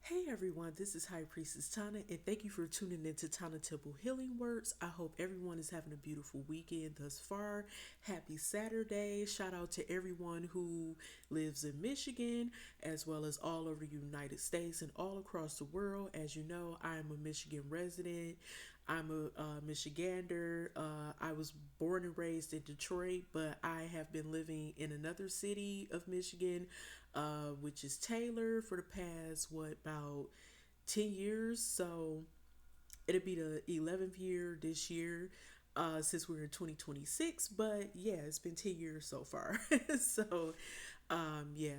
Hey everyone, this is High Priestess Tana, and thank you for tuning into Tana Temple Healing Words. I hope everyone is having a beautiful weekend thus far. Happy Saturday. Shout out to everyone who lives in Michigan, as well as all over the United States and all across the world. As you know, I am a Michigan resident. I'm a Michigander. I was born and raised in Detroit, but I have been living in another city of Michigan, which is Taylor, for the past, about 10 years. So it'll be the 11th year this year, since we're in 2026. But yeah, it's been 10 years so far. So, yeah.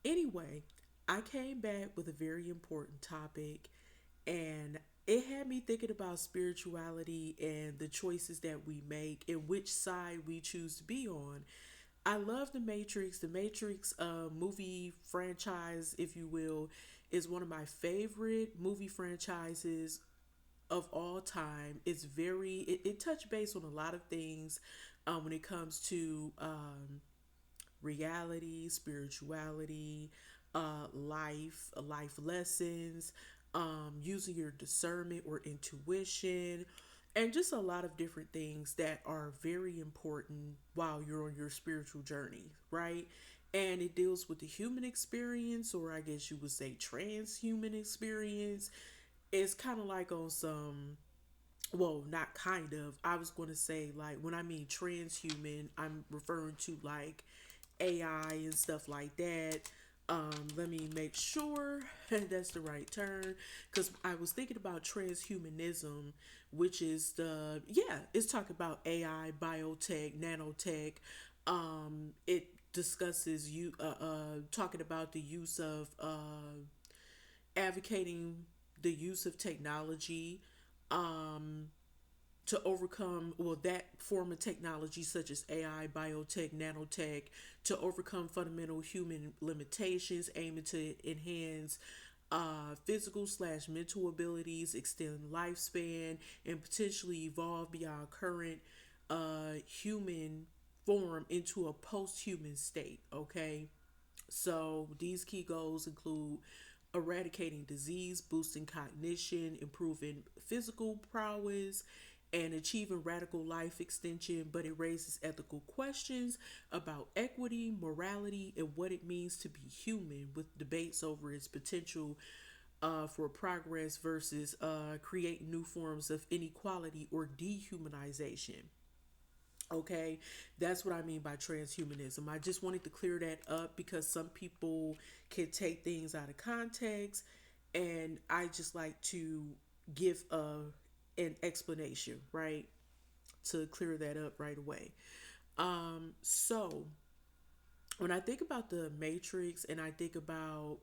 Anyway, I came back with a very important topic, and it had me thinking about spirituality and the choices that we make and which side we choose to be on. I love The Matrix. The Matrix movie franchise, if you will, is one of my favorite movie franchises of all time. It touched base on a lot of things when it comes to reality, spirituality, life lessons, using your discernment or intuition, and just a lot of different things that are very important while you're on your spiritual journey, right? And it deals with the human experience, or I guess you would say transhuman experience. It's kind of like on some, well, not kind of. I was going to say, like, when I mean transhuman, I'm referring to like AI and stuff like that. Let me make sure that's the right term, because I was thinking about transhumanism, which is it's talking about AI, biotech, nanotech. It discusses you talking about the use of advocating the use of technology um, to overcome, well, that form of technology such as AI, biotech, nanotech, to overcome fundamental human limitations, aiming to enhance physical slash mental abilities, extend lifespan, and potentially evolve beyond current human form into a post-human state. Okay, so these key goals include eradicating disease, boosting cognition, improving physical prowess, and achieving radical life extension. But it raises ethical questions about equity, morality, and what it means to be human, with debates over its potential for progress versus creating new forms of inequality or dehumanization. Okay, that's what I mean by transhumanism. I just wanted to clear that up because some people can take things out of context, and I just like to give an explanation, right, to clear that up right away. So when I think about the Matrix and I think about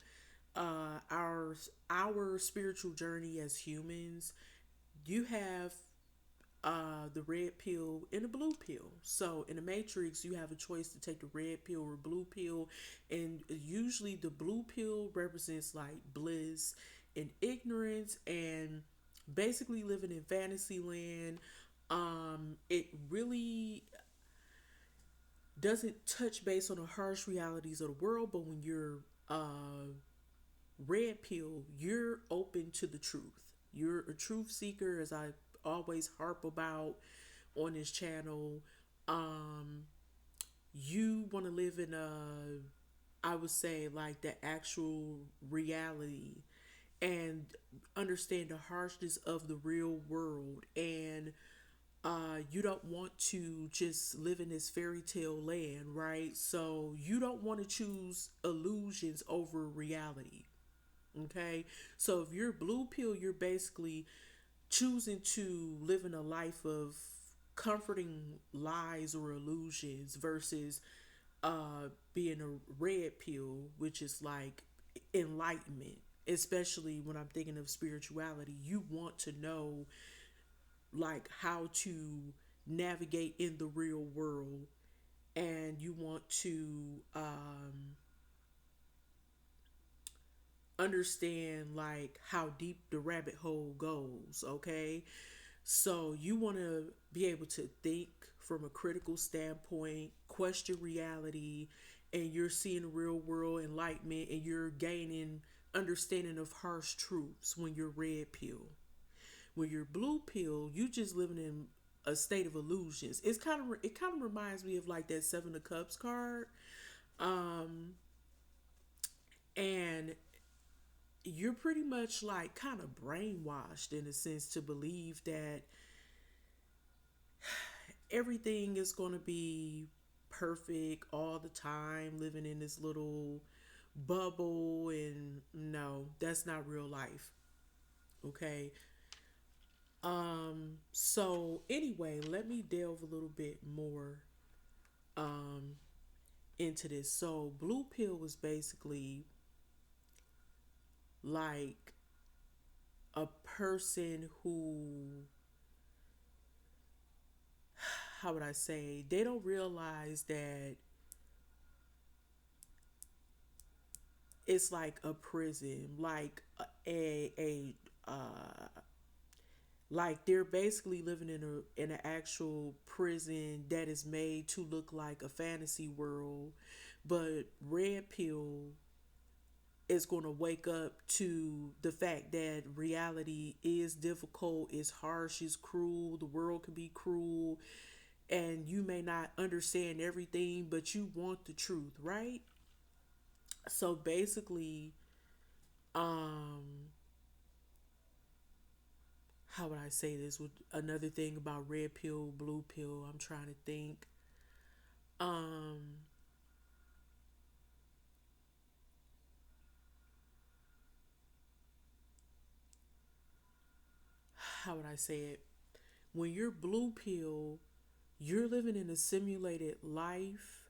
our spiritual journey as humans, you have the red pill and the blue pill. So in the Matrix, you have a choice to take the red pill or blue pill, and usually the blue pill represents like bliss and ignorance and basically living in fantasy land. It really doesn't touch base on the harsh realities of the world, but when you're red pill, you're open to the truth. You're a truth seeker, as I always harp about on this channel. Um, you want to live in I would say, like the actual reality and understand the harshness of the real world, and you don't want to just live in this fairy tale land, right? So you don't want to choose illusions over reality. Okay, so if you're blue pill, you're basically choosing to live in a life of comforting lies or illusions versus being a red pill, which is like enlightenment. Especially when I'm thinking of spirituality, you want to know like how to navigate in the real world, and you want to understand like how deep the rabbit hole goes. Okay, so you want to be able to think from a critical standpoint, question reality, and you're seeing real world enlightenment, and you're gaining understanding of harsh truths when you're red pill. When you're blue pill, you just living in a state of illusions. It kind of reminds me of like that Seven of Cups card. Um, and you're pretty much like kind of brainwashed in a sense to believe that everything is going to be perfect all the time, living in this little bubble. And no, that's not real life. Okay. So anyway, let me delve a little bit more um into this. So blue pill was basically like a person who, how would I say, they don't realize that it's like a prison, like a like they're basically living in an actual prison that is made to look like a fantasy world. But red pill is going to wake up to the fact that reality is difficult, is harsh, is cruel. The world can be cruel, and you may not understand everything, but you want the truth, right? So basically, um, how would I say this? With another thing about red pill, blue pill, I'm trying to think. Um, how would I say it? When you're blue pill, you're living in a simulated life,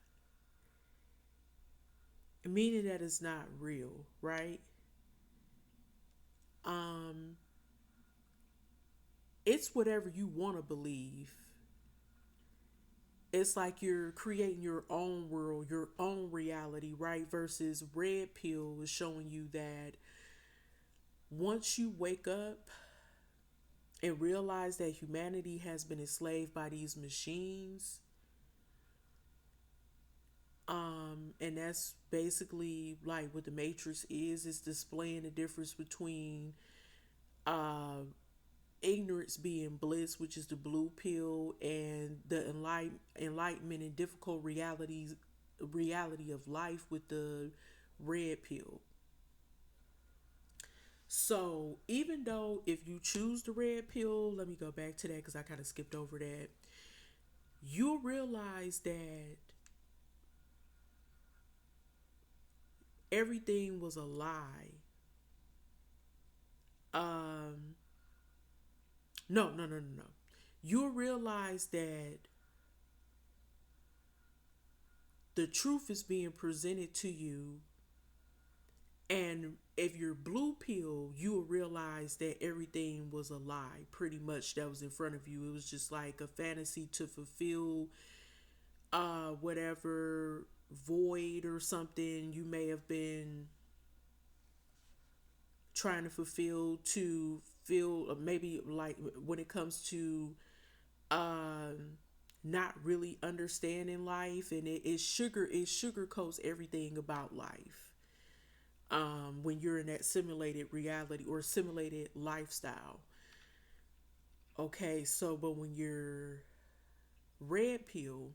meaning that it's not real, right? Um, it's whatever you want to believe. It's like you're creating your own world, your own reality, right? Versus red pill is showing you that once you wake up and realize that humanity has been enslaved by these machines, and that's basically like what the Matrix is displaying the difference between uh ignorance being bliss, which is the blue pill, and the enlightenment and difficult reality of life with the red pill. So even though if you choose the red pill, let me go back to that because I kind of skipped over that. You'll realize that everything was a lie. Um, no. You'll realize that the truth is being presented to you. And if you're blue pill, you will realize that everything was a lie, pretty much, that was in front of you. It was just like a fantasy to fulfill whatever void or something you may have been trying to fulfill, to feel maybe like when it comes to um not really understanding life. And it sugarcoats everything about life when you're in that simulated reality or simulated lifestyle. Okay, so but when you're red pill,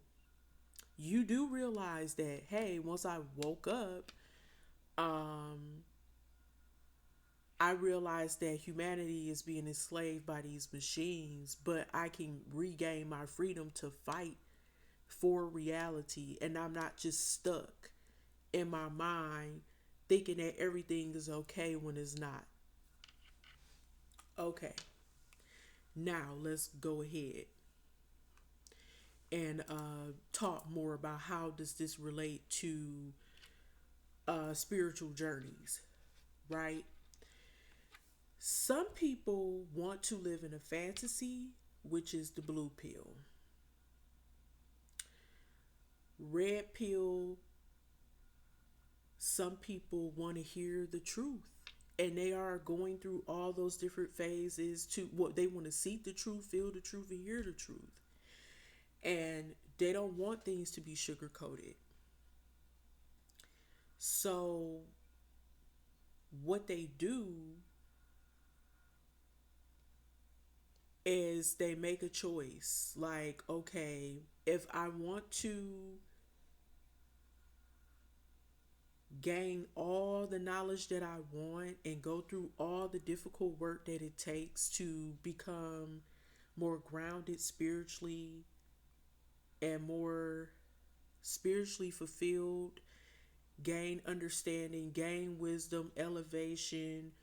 you do realize that hey, once I woke up, um, I realized that humanity is being enslaved by these machines, but I can regain my freedom to fight for reality, and I'm not just stuck in my mind thinking that everything is okay when it's not. Okay, now let's go ahead and talk more about how does this relate to spiritual journeys, right? Some people want to live in a fantasy, which is the blue pill. Red pill, some people want to hear the truth. And they are going through all those different phases to what they want to seek the truth, feel the truth, and hear the truth. And they don't want things to be sugar coated. So what they do is they make a choice. Like, okay, if I want to gain all the knowledge that I want and go through all the difficult work that it takes to become more grounded spiritually and more spiritually fulfilled, gain understanding, gain wisdom, elevation,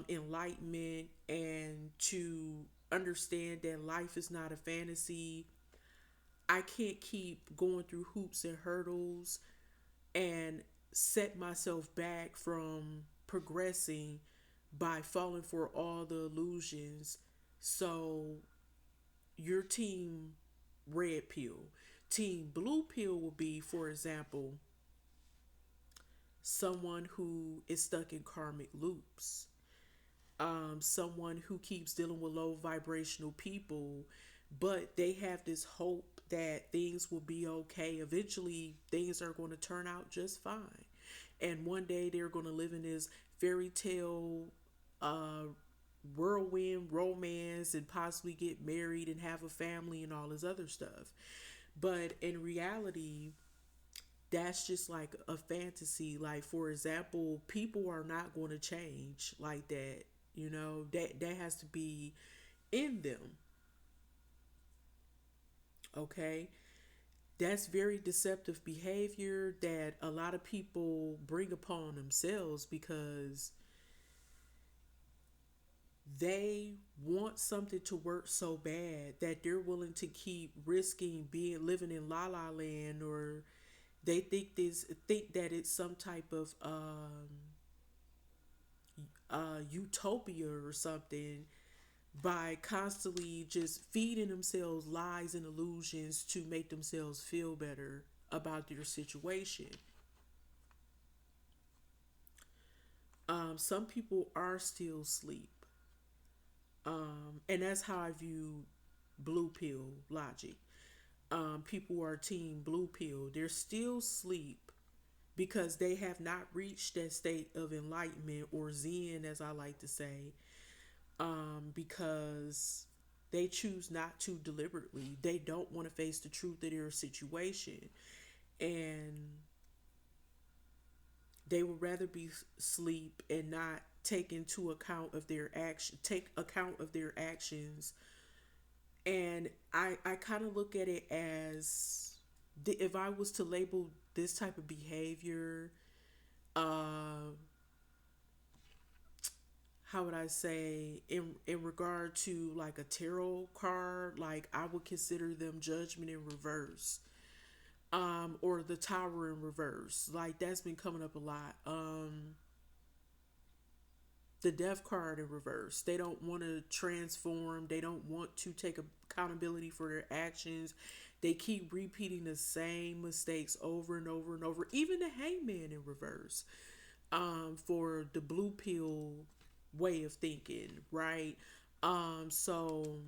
enlightenment, and to understand that life is not a fantasy. I can't keep going through hoops and hurdles and set myself back from progressing by falling for all the illusions. So, your team red pill. Team blue pill will be, for example, someone who is stuck in karmic loops, someone who keeps dealing with low vibrational people, but they have this hope that things will be okay. Eventually, things are going to turn out just fine. And one day they're going to live in this fairy tale uh, whirlwind romance and possibly get married and have a family and all this other stuff. But in reality, that's just like a fantasy. Like, for example, people are not going to change like that. You know, that has to be in them. Okay, that's very deceptive behavior that a lot of people bring upon themselves because they want something to work so bad that they're willing to keep risking being living in la la land, or they think that it's some type of utopia or something by constantly just feeding themselves lies and illusions to make themselves feel better about their situation. Some people are still asleep, and that's how I view blue pill logic. People are team blue pill. They're still asleep because they have not reached that state of enlightenment or zen, as I like to say, because they choose not to deliberately. They don't want to face the truth of their situation, and they would rather be asleep and not take account of their actions. And I kind of look at it as if I was to label this type of behavior, uh, how would I say, in regard to like a tarot card, like I would consider them judgment in reverse, or the tower in reverse. Like that's been coming up a lot. The death card in reverse. They don't want to transform. They don't want to take accountability for their actions. They keep repeating the same mistakes over and over and over. Even the hangman in reverse, for the blue pill way of thinking, right? So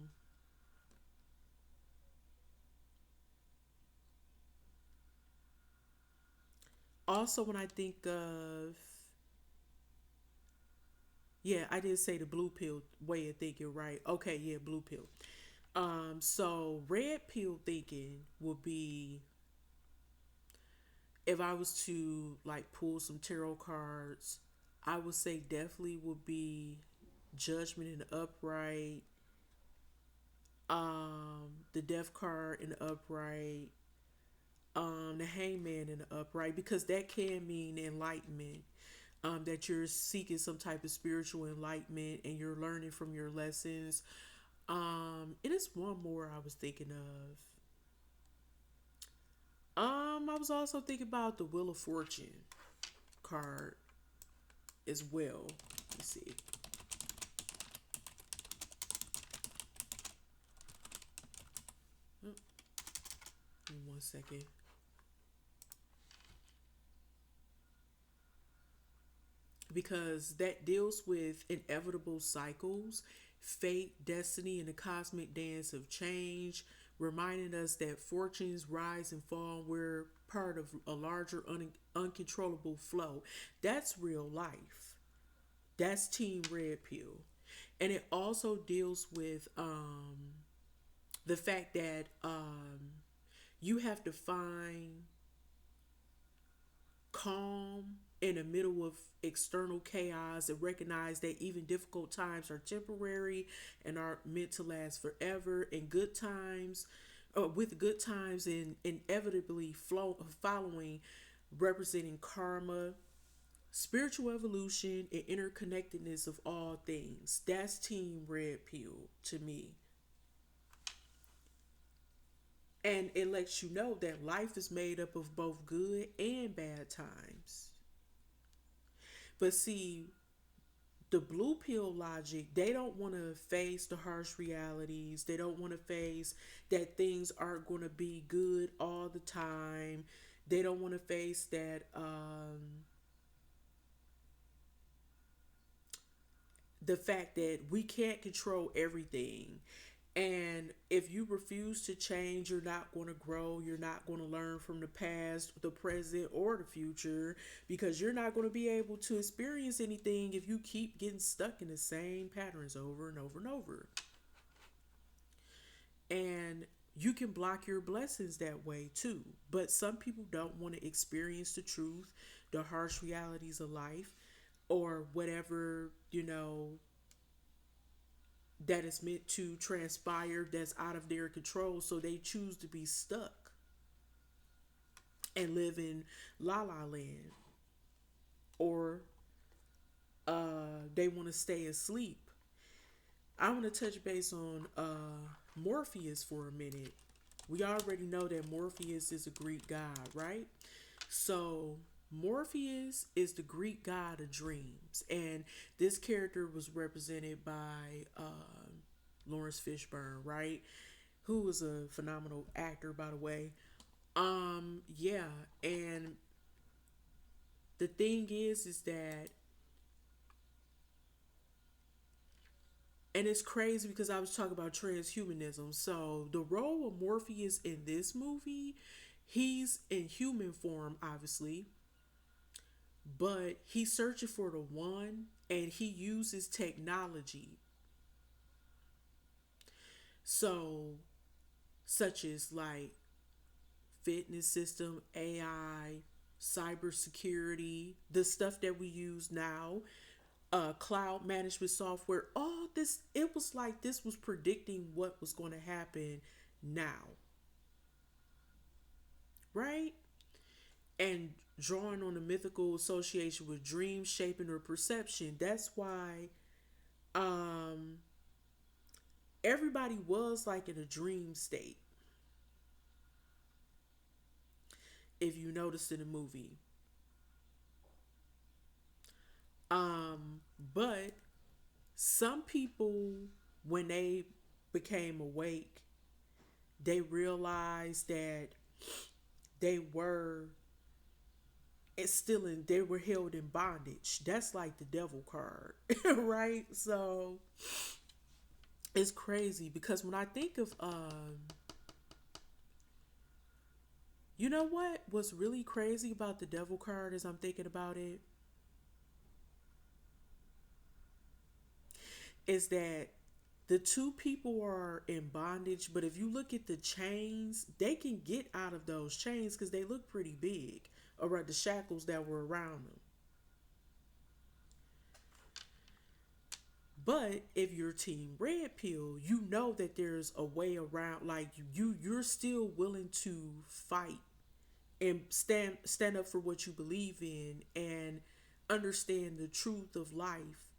also when I think of, yeah, I did say the blue pill way of thinking, right? Okay, yeah, blue pill. So red pill thinking would be, if I was to like pull some tarot cards, I would say definitely would be judgment in the upright, the death card in the upright, the hangman in the upright, because that can mean enlightenment. That you're seeking some type of spiritual enlightenment and you're learning from your lessons. It is one more I was thinking of. I was also thinking about the Wheel of Fortune card as well. Let's see. Oh, give me 1 second. Because that deals with inevitable cycles, fate, destiny, and the cosmic dance of change, reminding us that fortunes rise and fall. We're part of a larger, uncontrollable flow. That's real life. That's Team Red Pill. And it also deals with the fact that you have to find calm in the middle of external chaos and recognize that even difficult times are temporary and are meant to last forever. And good times, with good times and inevitably following, representing karma, spiritual evolution, and interconnectedness of all things. That's Team Red Pill to me. And it lets you know that life is made up of both good and bad times. But see, the blue pill logic, they don't want to face the harsh realities. They don't want to face that things aren't going to be good all the time. They don't want to face that the fact that we can't control everything. And if you refuse to change, you're not going to grow. You're not going to learn from the past, the present, or the future because you're not going to be able to experience anything if you keep getting stuck in the same patterns over and over and over. And you can block your blessings that way too. But some people don't want to experience the truth, the harsh realities of life, or whatever, that is meant to transpire that's out of their control. So they choose to be stuck and live in la la land, or they want to stay asleep. I want to touch base on Morpheus for a minute. We already know that Morpheus is a Greek god, right? So Morpheus is the Greek god of dreams, and this character was represented by Lawrence Fishburne, right? Who was a phenomenal actor, by the way. Yeah, and the thing is that, and it's crazy because I was talking about transhumanism. So the role of Morpheus in this movie, he's in human form, obviously, but he's searching for the one, and he uses technology. So, such as like fitness system, AI, cybersecurity, the stuff that we use now, cloud management software, all this, it was like this was predicting what was going to happen now, right? And drawing on the mythical association with dream shaping or perception. That's why um, everybody was like in a dream state, if you noticed in the movie. But some people, when they became awake, they realized that they were they were held in bondage. That's like the devil card, right? So it's crazy because when I think of you know what's really crazy about the devil card as I'm thinking about it is that the two people are in bondage, but if you look at the chains, they can get out of those chains because they look pretty big, or the shackles that were around them. But if you're team red pill, you know that there's a way around. Like you're still willing to fight and stand up for what you believe in and understand the truth of life,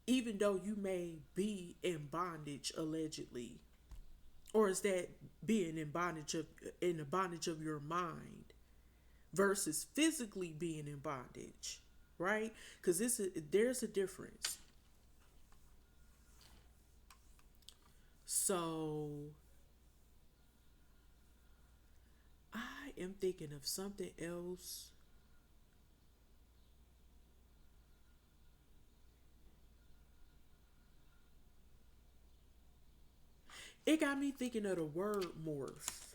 even though you may be in bondage allegedly. Or is that being in the bondage of your mind versus physically being in bondage, right? Because there's a difference. So I am thinking of something else. It got me thinking of the word morph.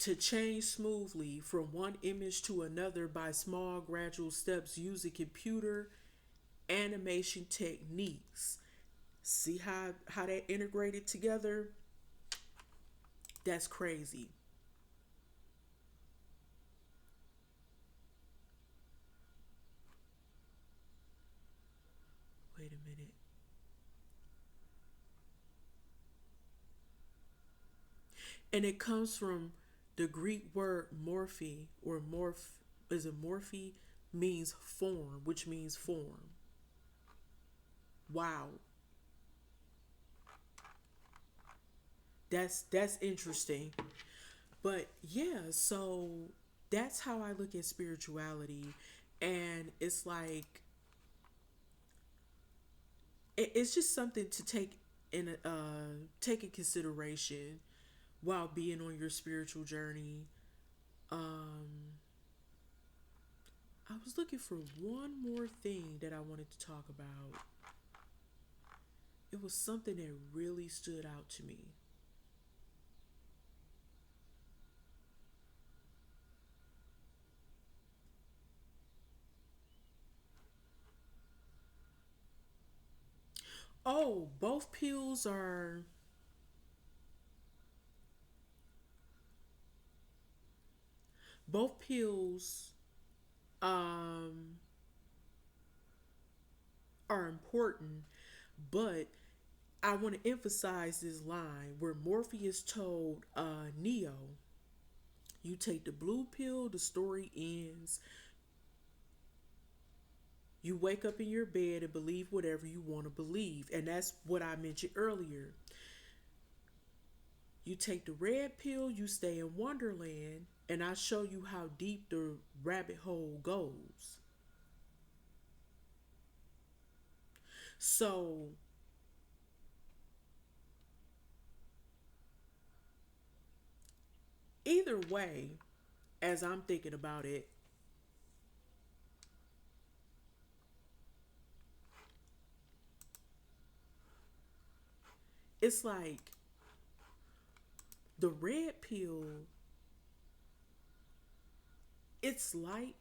To change smoothly from one image to another by small gradual steps using computer animation techniques. See how that integrated together? That's crazy. Wait a minute. And it comes from the Greek word morphe, or morph, is it morphe, means form, which means form. Wow. That's interesting. But yeah, so that's how I look at spirituality. And it's like it's just something to take in consideration while being on your spiritual journey. Um, I was looking for one more thing that I wanted to talk about. It was something that really stood out to me. Oh, both pills um are important, but I want to emphasize this line where Morpheus told Neo, "You take the blue pill, the story ends. You wake up in your bed and believe whatever you want to believe." And that's what I mentioned earlier. You take the red pill, you stay in Wonderland, and I show you how deep the rabbit hole goes. So, either way, as I'm thinking about it, it's like the red pill, it's like,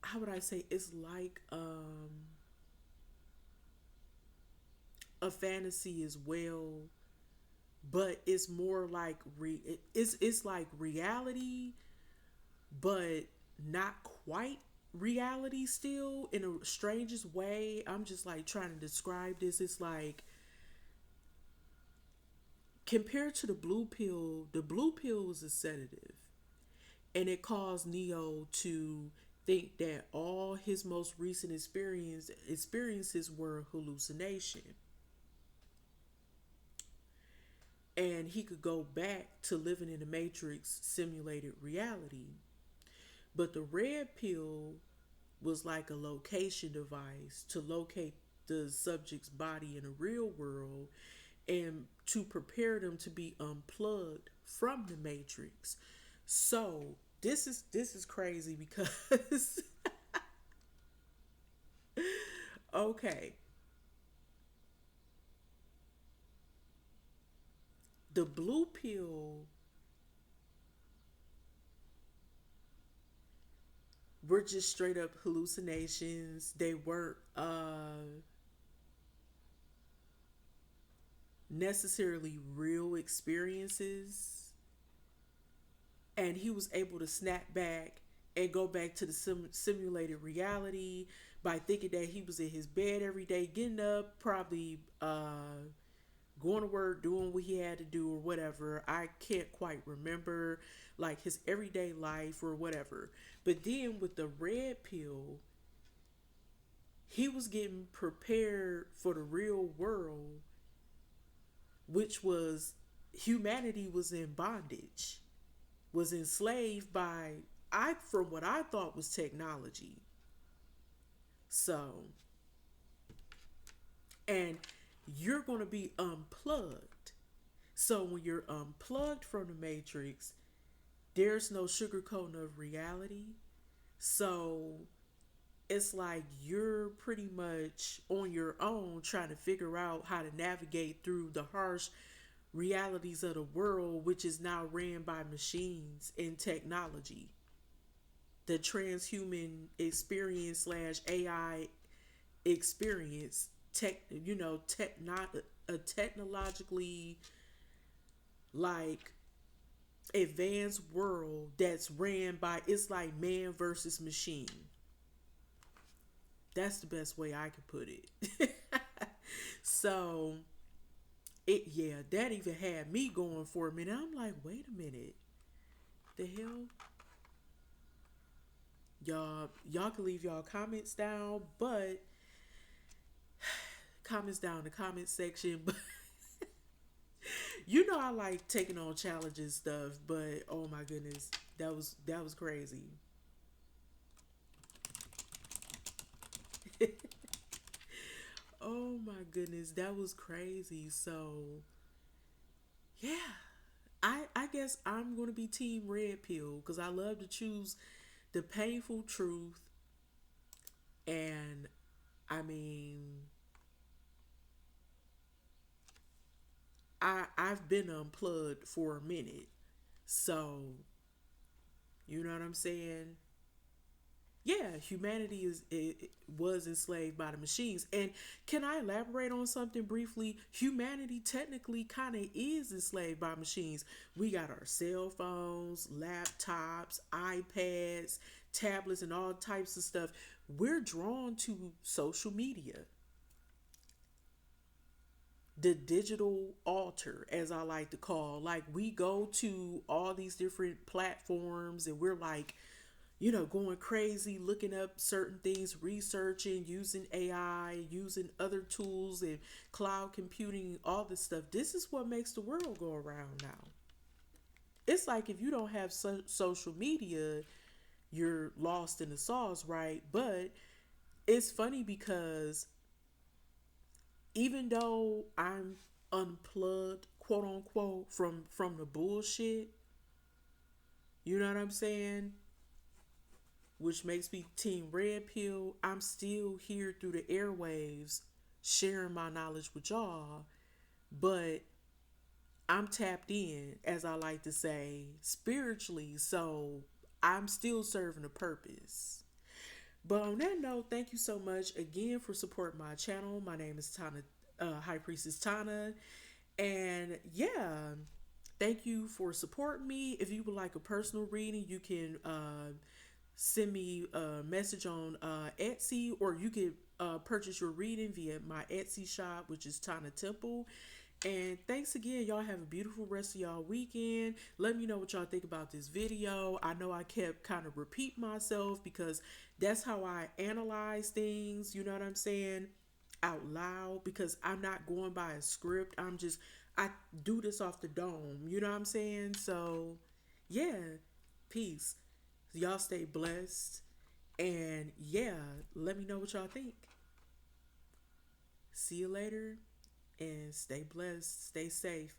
how would I say, it's like a fantasy as well, but it's more like it's like reality, but not quite reality still in a strangest way. I'm just like trying to describe this. It's like compared to the blue pill is a sedative, and it caused Neo to think that all his most recent experiences were hallucination, and he could go back to living in the Matrix simulated reality. But the red pill was like a location device to locate the subject's body in the real world and to prepare them to be unplugged from the Matrix. So this is crazy because okay, the blue pill were just straight up hallucinations. They weren't necessarily real experiences, and he was able to snap back and go back to the simulated reality by thinking that he was in his bed every day, getting up, probably going to work, doing what he had to do or whatever. I can't quite remember like his everyday life or whatever. But then with the red pill, he was getting prepared for the real world, which was humanity was in bondage, was enslaved by I from what I thought was technology. So, and you're going to be unplugged. So when you're unplugged from the matrix, there's no sugarcoating of reality. So it's like you're pretty much on your own trying to figure out how to navigate through the harsh realities of the world, which is now ran by machines and technology. The transhuman experience slash AI experience, a technologically like advanced world that's ran by, it's like man versus machine. That's the best way I could put it. So it, yeah, that even had me going for a minute. I'm like, wait a minute, the hell. Y'all can leave y'all comments down, but comments down in the comment section. But I like taking on challenges stuff, but oh my goodness, that was crazy. Oh my goodness, that was crazy. So yeah, I guess I'm gonna be team red pill because I love to choose the painful truth. And I mean, I've been unplugged for a minute, so you know what I'm saying. Yeah, humanity was enslaved by the machines. And can I elaborate on something briefly? Humanity technically kind of is enslaved by machines. We got our cell phones, laptops, iPads, tablets, and all types of stuff. We're drawn to social media, the digital altar, as I like to call. Like, we go to all these different platforms and we're like, going crazy, looking up certain things, researching, using AI, using other tools and cloud computing, all this stuff. This is what makes the world go around now. It's like if you don't have social media, you're lost in the sauce, right? But it's funny because even though I'm unplugged, quote unquote, from the bullshit, you know what I'm saying? Which makes me team red pill. I'm still here through the airwaves sharing my knowledge with y'all, but I'm tapped in, as I like to say, spiritually, so I'm still serving a purpose. But on that note, thank you so much again for supporting my channel. My name is Tana, High Priestess Tana, and yeah, thank you for supporting me. If you would like a personal reading, you can send me a message on Etsy, or you could purchase your reading via my Etsy shop, which is Tana Temple. And thanks again. Y'all have a beautiful rest of y'all weekend. Let me know what y'all think about this video. I know I kept kind of repeat myself because that's how I analyze things, you know what I'm saying, out loud, because I'm not going by a script. I do this off the dome, you know what I'm saying? So, yeah, peace. Y'all stay blessed. And yeah, let me know what y'all think. See you later and stay blessed, stay safe.